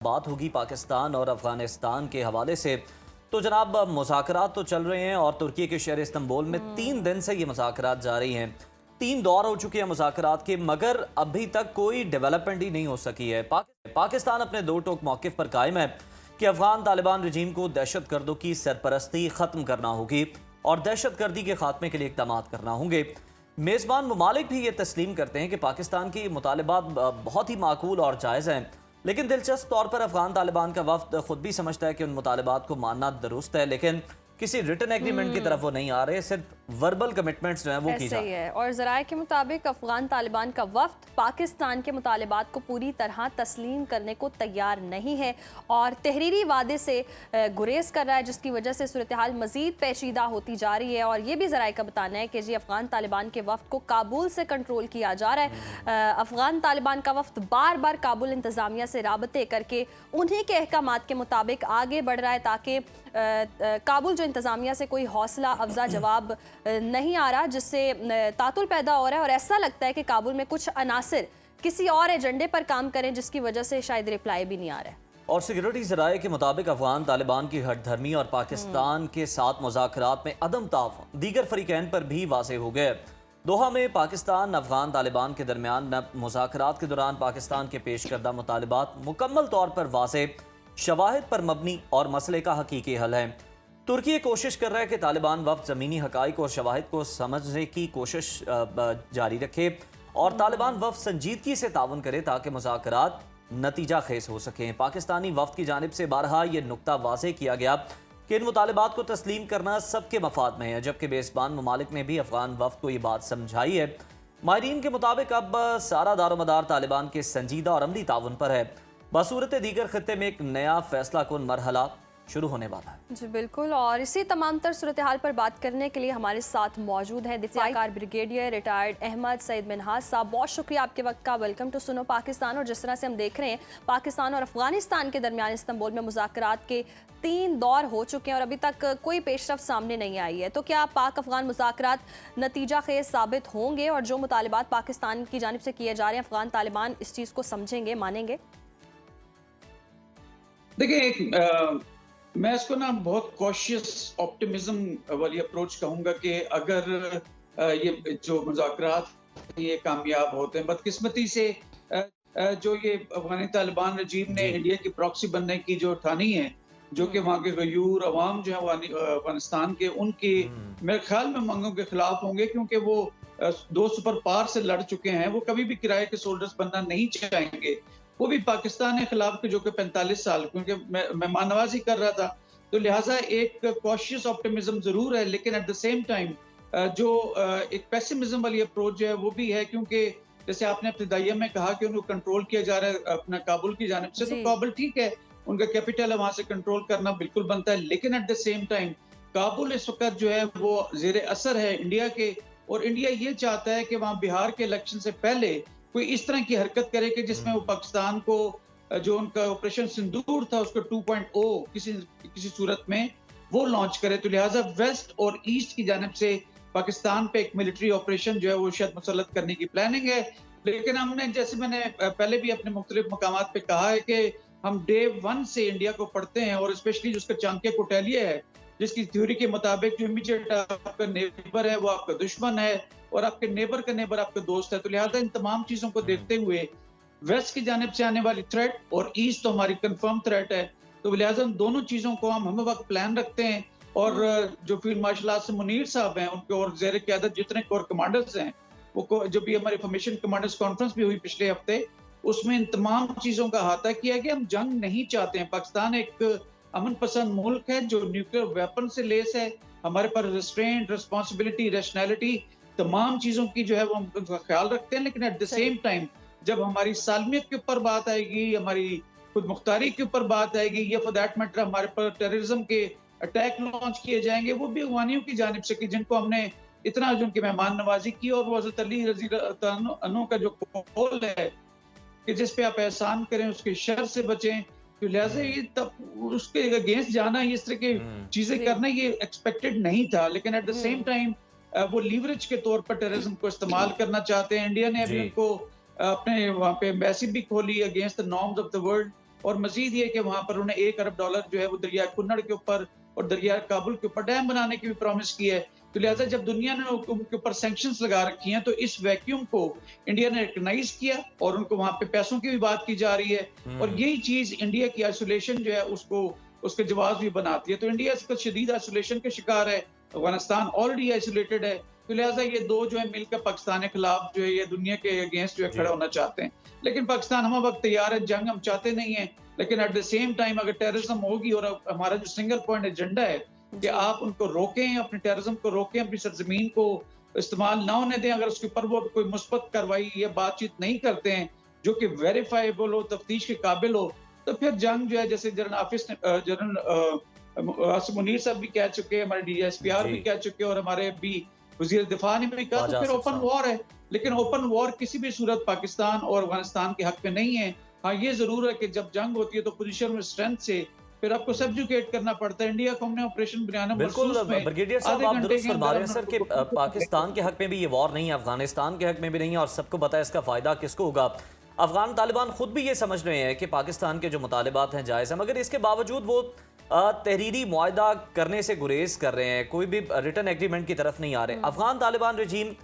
बात होगी पाकिस्तान और अफगानिस्तान के हवाले से। तो जनाब मुज़ाकरात तो चल रहे हैं और तुर्की के शहर इस्तांबुल में 3 दिन से ये मुज़ाकरात जारी हैं। 3 दौर हो चुके हैं मुज़ाकरात के, मगर अभी तक कोई डेवलपमेंट ही नहीं हो सकी है। पाकिस्तान अपने दो टोक मौक़िफ़ पर कायम है कि अफगान तालिबान रजीम को दहशतगर्दों की सरपरस्ती ख़त्म करना होगी और दहशतगर्दी के खात्मे के लिए इक़दाम करना होंगे। मेज़बान ममालिक भी ये तस्लीम करते हैं कि पाकिस्तान के मुतालबात बहुत ही माकूल और जायज़ हैं, लेकिन दिलचस्प तौर पर अफगान तालिबान का वफ्द खुद भी समझता है कि उन मुतालबात को मानना दुरुस्त है, लेकिन किसी रिटन एग्रीमेंट की तरफ वो नहीं आ रहे, सिर्फ वर्बल कमिटमेंट्स जो हैं वो की जा रही है। और ज़राए के मुताबिक अफगान तालिबान का वफ्द पाकिस्तान के मुतालबात को पूरी तरह तस्लीम करने को तैयार नहीं है और तहरीरी वादे से गुरेज कर रहा है, जिसकी वजह से सूरत हाल मज़ीद पेचीदा होती जा रही है। और ये भी ज़राए का बताना है कि जी अफगान तालिबान के वफ्द को काबुल से कंट्रोल किया जा रहा है। अफगान तालिबान का वफ्द बार बार काबुल इंतज़ामिया से राबते करके उन्हीं के अहकामात के मुताबिक आगे बढ़ रहा है, ताकि काबुल जो इंतज़ामिया से कोई हौसला अफजा जवाब नहीं आ रहा, जिससे तातुल पैदा हो रहा है और ऐसा लगता है कि काबुल में कुछ अनासिर किसी और एजेंडे पर काम करें, जिसकी वजह से शायद रिप्लाई भी नहीं आ रहा है। और सिक्योरिटी ज़राए के मुताबिक अफगान तालिबान की हठधर्मी और पाकिस्तान के साथ मुज़ाकरात में अदम ताउन दीगर फरीकैन पर भी वाज़े हो गए। दोहा में पाकिस्तान अफगान तालिबान के दरमियान मुज़ाकरात के दौरान पाकिस्तान के पेश करदा मुतालबात मुकम्मल तौर पर वाज़े शवाहिद पर मबनी और मसले का हकीकी हल है। तुर्की कोशिश कर रहा है कि तालिबान वफ्द ज़मीनी हकाइक और शवाहिद को समझने की कोशिश जारी रखे और तालिबान वफ्द संजीदगी से ताउन करे ताकि मुज़ाकरात नतीजा खेज हो सकें। पाकिस्तानी वफ्द की जानिब से बारहा ये नुक्ता वाज़े किया गया कि इन मुतालबात को तस्लीम करना सबके मफाद में है, जबकि मेज़बान ममालिक ने भी अफगान वफ्द को ये बात समझाई है। माहिरीन के मुताबिक अब सारा दारोमदार तालिबान के संजीदा और अमली ताउन पर है। बसूरत दीगर खत्ते में एक नया फैसला कुन मरहला शुरू होने वाला है। जी बिल्कुल, और इसी तमाम तर सूरत हाल पर बात करने के लिए हमारे साथ मौजूद हैं दिफाकार ब्रिगेडियर रिटायर्ड अहमद सईद मिन्हाज साहब। बहुत शुक्रिया आपके वक्त का। वेलकम टू सुनो पाकिस्तान। और जिस तरह से हम देख रहे हैं, पाकिस्तान और अफगानिस्तान के दरमियान इस्तांबुल में मुज़ाकरात के 3 दौर हो चुके हैं और अभी तक कोई पेशरफ सामने नहीं आई है। तो क्या पाक अफगान मुज़ाकरात नतीजा खेज साबित होंगे और जो मुतालबात पाकिस्तान की जानिब से किए जा रहे हैं, अफगान तालिबान इस चीज़ को समझेंगे, मानेंगे? देखिए, मैं इसको ना बहुत कॉशियस ऑप्टिमिज्म वाली अप्रोच कहूँगा कि अगर ये जो मुज़ाकरात ये कामयाब होते हैं, बदकिस्मती से जो ये अफगानी तालिबान रजीम ने इंडिया की प्रॉक्सी बनने की जो ठानी है, जो कि वहाँ के गयूर अवाम जो है अफगानिस्तान के, उनकी मेरे ख्याल में मांगों के खिलाफ होंगे, क्योंकि वो 2 सुपर पावर से लड़ चुके हैं। वो कभी भी किराए के सोल्जर्स बनना नहीं चाहेंगे, वो भी पाकिस्तान के खिलाफ के जो कि 45 साल, क्योंकि मैं मानवाजी कर रहा था, तो लिहाजा एक कॉशियस ऑप्टिमिज्म जरूर है, लेकिन एट द सेम टाइम जो एक पेसिमिज्म वाली अप्रोच जो है वो भी है, क्योंकि जैसे आपने इब्तिदाइया में कहा कि उनको कंट्रोल किया जा रहा है अपना काबुल की जानिब से, तो काबुल ठीक है, उनका कैपिटल है, वहां से कंट्रोल करना बिल्कुल बनता है, लेकिन at the same time Kabul इस वक्त जो है वो जेर असर है इंडिया के, और इंडिया ये चाहता है कि वहाँ बिहार के इलेक्शन से पहले कोई इस तरह की हरकत करे कि जिसमें वो पाकिस्तान को जो उनका ऑपरेशन सिंदूर था उसको 2.0 किसी सूरत में वो लॉन्च करे। तो लिहाजा वेस्ट और ईस्ट की जानिब से पाकिस्तान पे एक मिलिट्री ऑपरेशन जो है वो शायद मुसल्लत करने की प्लानिंग है। लेकिन हमने, जैसे मैंने पहले भी अपने मुख्तलिफ मकामात पे कहा है कि हम डे 1 से इंडिया को पढ़ते हैं, और स्पेशली जिसका चाणक्य कौटिल्य है, जिसकी थ्योरी के मुताबिक जो इमीडिएट आपका नेबर है वो आपका दुश्मन है और आपके नेबर का नेबर आपका दोस्त है। तो लिहाजा इन तमाम चीजों को देखते हुए वेस्ट की जानिब से आने वाली थ्रेट और ईस्ट तो हमारी कंफर्म थ्रेट है, तो लिहाजा इन दोनों चीजों को हम वक्त प्लान रखते हैं। और जो फील्ड मार्शल आसिम मुनीर साहब हैं, उनके और ज़ेर क़यादत जितने कोर कमांडर्स हैं, वो जो भी हमारी फॉर्मेशन कमांडर्स कॉन्फ्रेंस भी हुई पिछले हफ्ते, उसमें इन तमाम चीजों का अहाता किया गया। हम जंग नहीं चाहते हैं। पाकिस्तान एक अमन पसंद मुल्क है जो न्यूक्लियर वेपन से लेस है। हमारे पर रिस्ट्रेंट, रिस्पॉन्सिबिलिटी, रैशनैलिटी, तमाम चीजों की जो है वो हम उनका ख्याल रखते हैं, लेकिन एट द सेम टाइम जब हमारी सालमियत के ऊपर बात आएगी, हमारी खुद मुख्तारी के ऊपर बात आएगी, या फॉर दैट मैटर हमारे पर टेररिज्म के अटैक लॉन्च किए जाएंगे, वो भी अफगानियों की जानिब से, कि जिनको हमने इतना जो उनकी मेहमान नवाजी की, और वो हज़रत अली रज़ी अल्लाह का जो कौल है कि जिस पे आप एहसान करें उसके शर से बचें, तो लिहाजा ये तब उसके अगेंस्ट जाना, इस तरह की चीजें करना ये एक्सपेक्टेड नहीं था। लेकिन एट द सेम टाइम वो लीवरेज के तौर पर टेररिज्म को इस्तेमाल करना चाहते हैं। इंडिया ने अभी उनको अपने वहाँ पे एम्बेसी भी खोली against the norms of the world, और मजीद ये कि वहां पर उन्होंने $1 अरब जो है वो दरिया कुन्नड़ के ऊपर और दरिया काबुल के ऊपर डैम बनाने की भी प्रॉमिस की है। तो लिहाजा जब दुनिया ने उनके ऊपर सैंक्शंस लगा रखी हैं तो इस वैक्यूम को इंडिया ने रिकग्नाइज किया और उनको वहां पे पैसों की भी बात की जा रही है और यही चीज इंडिया की आइसोलेशन जो है उसको उसके जवाब भी बनाती है। तो इंडिया इसका शदीद आइसोलेशन के शिकार है, अफगानिस्तान ऑलरेडी आइसोलेटेड है। तो लिहाजा ये दो जो है मिलकर पाकिस्तान के खिलाफ जो है ये दुनिया के अगेंस्ट जो है खड़ा होना चाहते हैं। लेकिन पाकिस्तान हम वक्त तैयार है, जंग हम चाहते नहीं है, लेकिन एट द सेम टाइम अगर टेररिज्म होगी और हमारा जो सिंगल पॉइंट एजेंडा है कि आप उनको रोकें, अपने टेररिज्म को रोकें, अपनी सरजमीन को इस्तेमाल ना होने दें, अगर उसके ऊपर वो कोई मुस्बत कार्रवाई या बातचीत नहीं करते हैं जो कि वेरीफाइबल हो, तफ्तीश के काबिल हो, तो फिर जंग जो है जैसे जनरल आसिम मुनीर साहब भी कह चुके हैं, हमारे DSPR भी कह चुके हैं और हमारे भी वजीर दिफा ने भी कहा, तो फिर ओपन वॉर है। लेकिन ओपन वॉर किसी भी सूरत पाकिस्तान और अफगानिस्तान के हक में नहीं है। हाँ, ये जरूर है कि जब जंग होती है तो पोजीशन में स्ट्रेंथ से फिर आपको सब्जुकेट करना पड़ता है। इंडिया को हमने ऑपरेशन बनाना बिल्कुल ब्रिगेडियर साहब आप दुरुस्त फरमा रहे हैं सर कि पाकिस्तान के हक में भी ये वॉर नहीं है, अफगानिस्तान के हक में भी नहीं है और सबको पता है इसका फायदा किसको होगा। अफगान तालिबान खुद भी ये समझ रहे हैं कि पाकिस्तान के जो मुतालिबात हैं जायज़ हैं, मगर इसके बावजूद वो तहरीरी मुआहदा करने से गुरेज कर रहे हैं, कोई भी रिटर्न एग्रीमेंट की तरफ नहीं आ रहे। अफगान तालिबान रजीम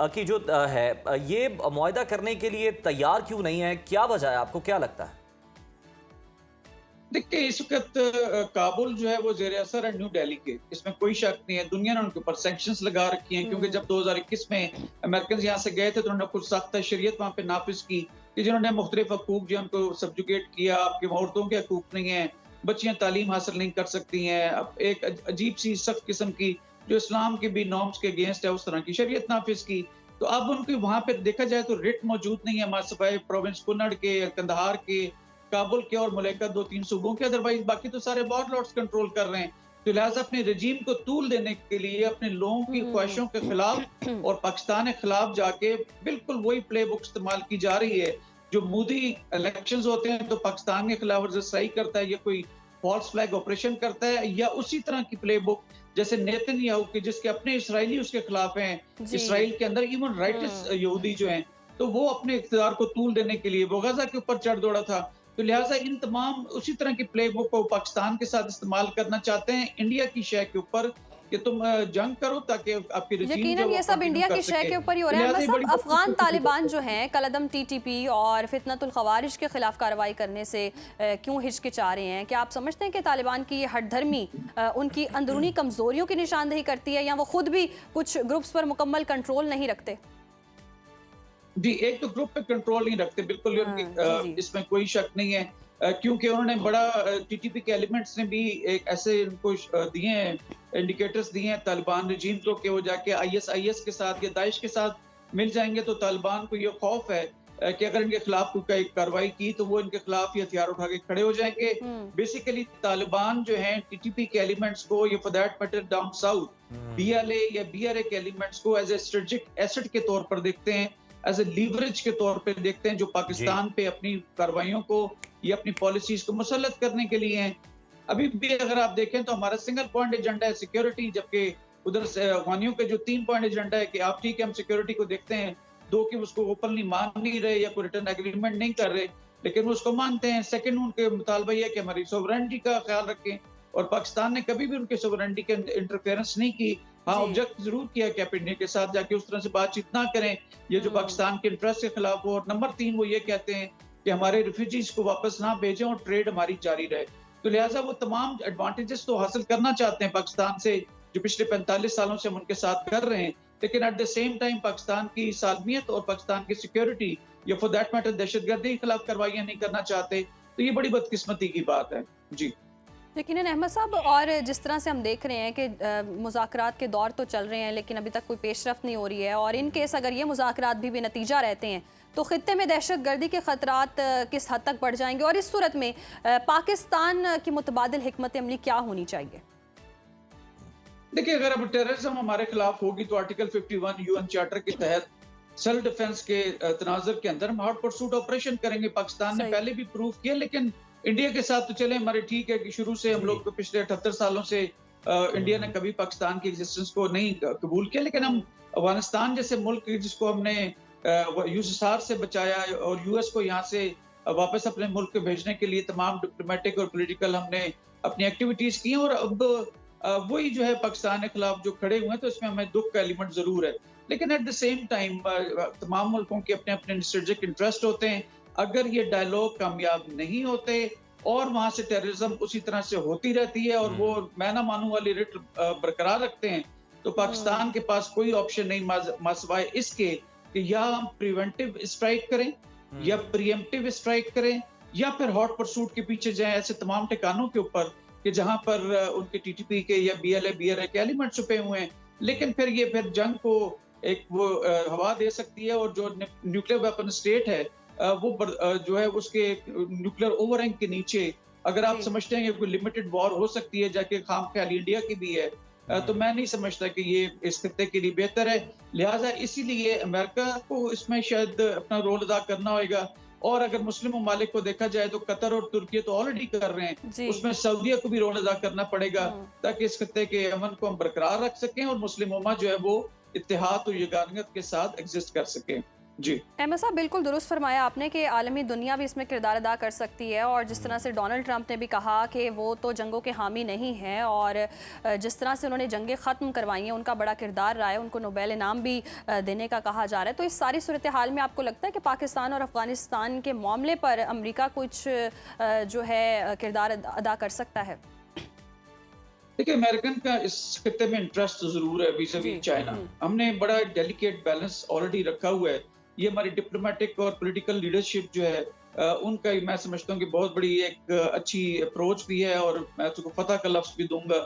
की जो है ये मुआहदा करने के लिए तैयार क्यों नहीं है, क्या वजह है, आपको क्या लगता है? देखिए, इस वक्त काबुल जो है वो जेर असर है न्यू दिल्ली के, इसमें कोई शक नहीं है। दुनिया ने उनके ऊपर सैंक्शंस लगा रखी हैं क्योंकि जब 2021 में अमेरिकन यहाँ से गए थे तो उन्होंने कुछ सख्त शरीयत वहाँ पे नाफिज की कि जिन्होंने मुख्तलिफ हकूक जो उनको सब्जुकेट किया। आपके औरतों के हकूक नहीं है, बच्चियां तालीम हासिल नहीं कर सकती हैं, अब एक अजीब सी सख्त किस्म की जो इस्लाम के भी नॉर्म्स के अगेंस्ट है उस तरह की शरीयत नाफिज की। तो अब उनकी वहाँ पे देखा जाए तो रिट मौजूद नहीं है मासफाई प्रोविंस कुन्नड़ के, कंदहार के, काबुल के और मुल्का 2-3 सूबों के, अदरवाइज बाकी तो सारे वॉरलॉर्ड्स कंट्रोल कर रहे हैं। तो लिहाजा अपने रजीम को तूल देने के लिए अपने लोगों की ख्वाहिशों के खिलाफ और पाकिस्तान के खिलाफ जाके बिल्कुल वही प्ले बुक इस्तेमाल की जा रही है। जो मोदी इलेक्शंस होते हैं तो पाकिस्तान के खिलाफ वर्जिश करता है या कोई फॉल्स फ्लैग ऑपरेशन करता है, या उसी तरह की प्ले बुक जैसे नेतन्याहू की जिसके अपने इसराइली उसके खिलाफ हैं, इसराइल के अंदर ह्यूमन राइट्स यहूदी जो हैं, तो वो अपने इख्तियार को तूल देने के लिए वो गजा के ऊपर चढ़ दौड़ा था। तो लिहाजा इन तमाम उसी तरह की प्ले बुक को पाकिस्तान के साथ इस्तेमाल करना चाहते हैं इंडिया की शय के ऊपर कि तुम जंग करो ताकि आपकी यकीनन ये सब इंडिया की शय के ऊपर ही हो रहा है। मतलब अफगान तालिबान जो हैं कलअदम TTP और फितनतुल खवारिज के खिलाफ कार्रवाई करने से क्यों हिचकिचा रहे हैं? क्या आप समझते हैं कि तालिबान की ये हठधर्मी उनकी अंदरूनी कमजोरियों की निशानदेही करती है या वो खुद भी कुछ ग्रुप्स पर मुकम्मल कंट्रोल नहीं रखते? जी, एक तो ग्रुप पे कंट्रोल नहीं रखते बिल्कुल, इसमें कोई शक नहीं है, क्योंकि उन्होंने बड़ा TTP के एलिमेंट्स ने भी एक ऐसे उनको दिए हैं, इंडिकेटर्स दिए हैं तालिबान रजीम को कि वो जाके IS के साथ या दाइश के साथ मिल जाएंगे। तो तालिबान को ये खौफ है कि अगर इनके खिलाफ कोई कार्रवाई की तो वो इनके खिलाफ ही हथियार उठा के खड़े हो जाएंगे। बेसिकली तालिबान जो है TTP के एलिमेंट्स को या for that matter down south BLA या BRA के एलिमेंट्स को एज ए स्ट्रेटेजिक एसेट के तौर पर देखते हैं, एज ए लीवरेज के तौर पे देखते हैं, जो पाकिस्तान पे अपनी कार्रवाइयों को या अपनी पॉलिसीज को मुसल्लत करने के लिए हैं। अभी भी अगर आप देखें तो हमारा सिंगल पॉइंट एजेंडा है सिक्योरिटी, जबकि उधर से अफगानियों के जो 3 पॉइंट एजेंडा है कि आप ठीक है हम सिक्योरिटी को देखते हैं, 2 कि उसको ओपनली मान नहीं रहे या कोई रिटर्न एग्रीमेंट नहीं कर रहे, लेकिन वो उसको मानते हैं। सेकंड उनके मुतालबा ये कि हमारी सोवरेनिटी का ख्याल रखें और पाकिस्तान ने कभी भी उनके सोवरेनिटी के इंटरफेरेंस नहीं की। हाँ, ऑब्जेक्ट जरूर किया कि आप इंडिया के साथ जाके उस तरह से बातचीत ना करें ये जो पाकिस्तान के इंटरेस्ट के खिलाफ हो। और नंबर 3 वो ये कहते हैं कि हमारे रिफ्यूजीज को वापस ना भेजें और ट्रेड हमारी जारी रहे। तो लिहाजा वो तमाम एडवांटेजेस तो हासिल करना चाहते हैं पाकिस्तान से जो पिछले 45 सालों से हम उनके साथ कर रहे हैं, लेकिन at the same time Pakistan की सालमियत और पाकिस्तान की सिक्योरिटी या फॉर दैट मैटर दहशतगर्दी के खिलाफ कार्रवाइयां नहीं करना चाहते। तो ये बड़ी बदकिस्मती की बात है। जी लेकिन अहमद साहब, और जिस तरह से हम देख रहे हैं कि मुज़ाकरात के दौर तो चल रहे हैं लेकिन अभी तक कोई पेशरफ्त नहीं हो रही है, और इन केस अगर ये मुज़ाकरात भी बेनतीजा रहते हैं तो खित्ते में दहशतगर्दी के खतरात किस हद तक बढ़ जाएंगे, और इस सूरत में पाकिस्तान की मुतबादिल हिकमत अमली क्या होनी चाहिए? देखिए, अगर अब टेररिज्म हमारे खिलाफ होगी तो आर्टिकल 51 UN चार्टर के तहत सेल्फ डिफेंस के तनाजुर के अंदर हम हॉट परसूट ऑपरेशन करेंगे। पाकिस्तान ने पहले भी प्रूव किया, लेकिन इंडिया के साथ तो चले हमारे ठीक है कि शुरू से हम लोग पिछले 78 सालों से इंडिया ने कभी पाकिस्तान की एग्जिस्टेंस को नहीं कबूल किया, लेकिन हम अफगानिस्तान जैसे मुल्क जिसको हमने USSR से बचाया और US को यहाँ से वापस अपने मुल्क को भेजने के लिए तमाम डिप्लोमेटिक और पॉलिटिकल हमने अपनी एक्टिविटीज की हैं, और अब वही जो है पाकिस्तान के खिलाफ जो खड़े हुए हैं, तो इसमें हमें दुख का एलिमेंट जरूर है। लेकिन एट द सेम टाइम तमाम मुल्कों के अपने अपने स्ट्रेटेजिक इंटरेस्ट होते हैं। अगर ये डायलॉग कामयाब नहीं होते और वहां से टेररिज्म उसी तरह से होती रहती है और वो मैं ना मानूं वाली रिट बरकरार रखते हैं, तो पाकिस्तान के पास कोई ऑप्शन नहीं सिवाय इसके कि या हम प्रिवेंटिव स्ट्राइक करें या प्रीएम्प्टिव स्ट्राइक करें या फिर हॉट परसूट के पीछे जाएं ऐसे तमाम ठिकानों के ऊपर कि जहां पर उनके टीटीपी के या बीएलए के एलिमेंट छुपे हुए हैं। लेकिन फिर ये जंग को एक वो हवा दे सकती है, और जो न्यूक्लियर वेपन स्टेट है वो जो है उसके न्यूक्लियर ओवरहैंग के नीचे अगर आप समझते हैं कि कोई लिमिटेड वॉर हो सकती है, जाके खाम ख्याल इंडिया की भी है, तो मैं नहीं समझता कि ये इस खत्ते के लिए बेहतर है। लिहाजा इसीलिए अमेरिका को इसमें शायद अपना रोल अदा करना होगा। और अगर मुस्लिम ममालिक को देखा जाए तो कतर और तुर्की तो ऑलरेडी कर रहे हैं, उसमें सऊदीया को भी रोल अदा करना पड़ेगा ताकि इस खत्ते के अमन को हम बरकरार रख सकें और मुस्लिम उम्मा जो है वो इत्तेहाद और यगानियत के साथ एग्जिस्ट कर सकें। जी अहमद साहब, बिल्कुल दुरुस्त फरमाया आपने कि आलमी दुनिया भी इसमें किरदार अदा कर सकती है, और जिस तरह से डोनाल्ड ट्रंप ने भी कहा कि वो तो जंगों के हामी नहीं हैं, और जिस तरह से उन्होंने जंगें ख़त्म करवाई हैं उनका बड़ा किरदार रहा है, उनको नोबेल इनाम भी देने का कहा जा रहा है। तो इस सारी सूरत हाल में आपको लगता है कि पाकिस्तान और अफगानिस्तान के मामले पर अमरीका कुछ जो है किरदार अदा कर सकता है? देखिए, अमेरिकन का इस खत्ते में इंटरेस्ट जरूर है vis-a-vis चाइना। हमने बड़ा डेलिकेट बैलेंस ऑलरेडी रखा हुआ है। ये हमारी डिप्लोमेटिक और पॉलिटिकल लीडरशिप जो है उनका मैं समझता हूँ कि बहुत बड़ी एक अच्छी अप्रोच भी है, और मैं उसको फतह का लफ्ज भी दूंगा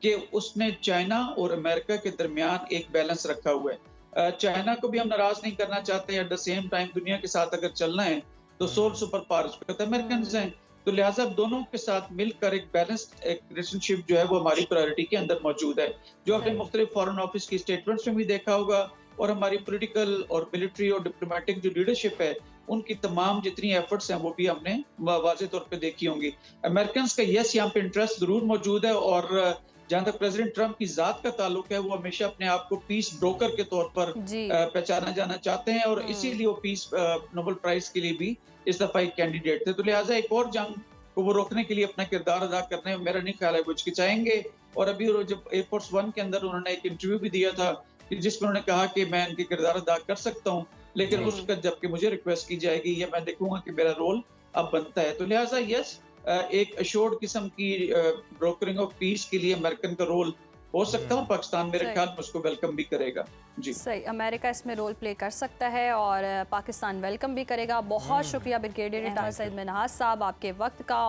कि उसने चाइना और अमेरिका के दरमियान एक बैलेंस रखा हुआ है। चाइना को भी हम नाराज नहीं करना चाहते, एट द सेम टाइम दुनिया के साथ अगर चलना है तो सोल सुपर पावर्स अमेरिकन हैं, तो लिहाजा दोनों के साथ मिलकर एक बैलेंस्ड एक रिलेशनशिप जो है वो हमारी प्रायोरिटी के अंदर मौजूद है, जो आपने मुख्तलिफ फॉरेन ऑफिस की स्टेटमेंट्स में भी देखा होगा। और हमारी पॉलिटिकल और मिलिट्री और डिप्लोमेटिक जो लीडरशिप है उनकी तमाम जितनी एफर्ट्स हैं वो भी हमने वाज़ेह तौर पे देखी होंगी। अमेरिकन का यस यहाँ पे इंटरेस्ट जरूर मौजूद है, और जहाँ तक प्रेसिडेंट ट्रंप की जात का ताल्लुक है वो हमेशा अपने आप को पीस ब्रोकर के तौर पर पहचाना जाना चाहते हैं, और इसीलिए वो पीस नोबेल प्राइज के लिए भी इस दफा एक कैंडिडेट थे। तो लिहाजा एक और जंग को वो रोकने के लिए अपना किरदार अदा करने में मेरा नहीं ख्याल है वो हिचकिचाएंगे। और अभी जब एयरफोर्स 1 के अंदर उन्होंने एक इंटरव्यू भी दिया था जिसमें उन्होंने कहा कि मैं इनके किरदार अदा कर सकता हूँ, लेकिन उसका जबकि मुझे रिक्वेस्ट की जाएगी या मैं देखूंगा कि मेरा रोल अब बनता है। तो लिहाजा यस, एक अश्योर्ड किस्म की ब्रोकरिंग ऑफ पीस के लिए अमेरिकन का रोल हो सकता है, पाकिस्तान मेरे ख्याल में उसको वेलकम भी करेगा। जी सही, अमेरिका इसमें रोल प्ले कर सकता है और पाकिस्तान वेलकम भी करेगा। बहुत शुक्रिया ब्रिगेडियर रिटायर्ड सैयद मिन्हाज साहब आपके वक्त का।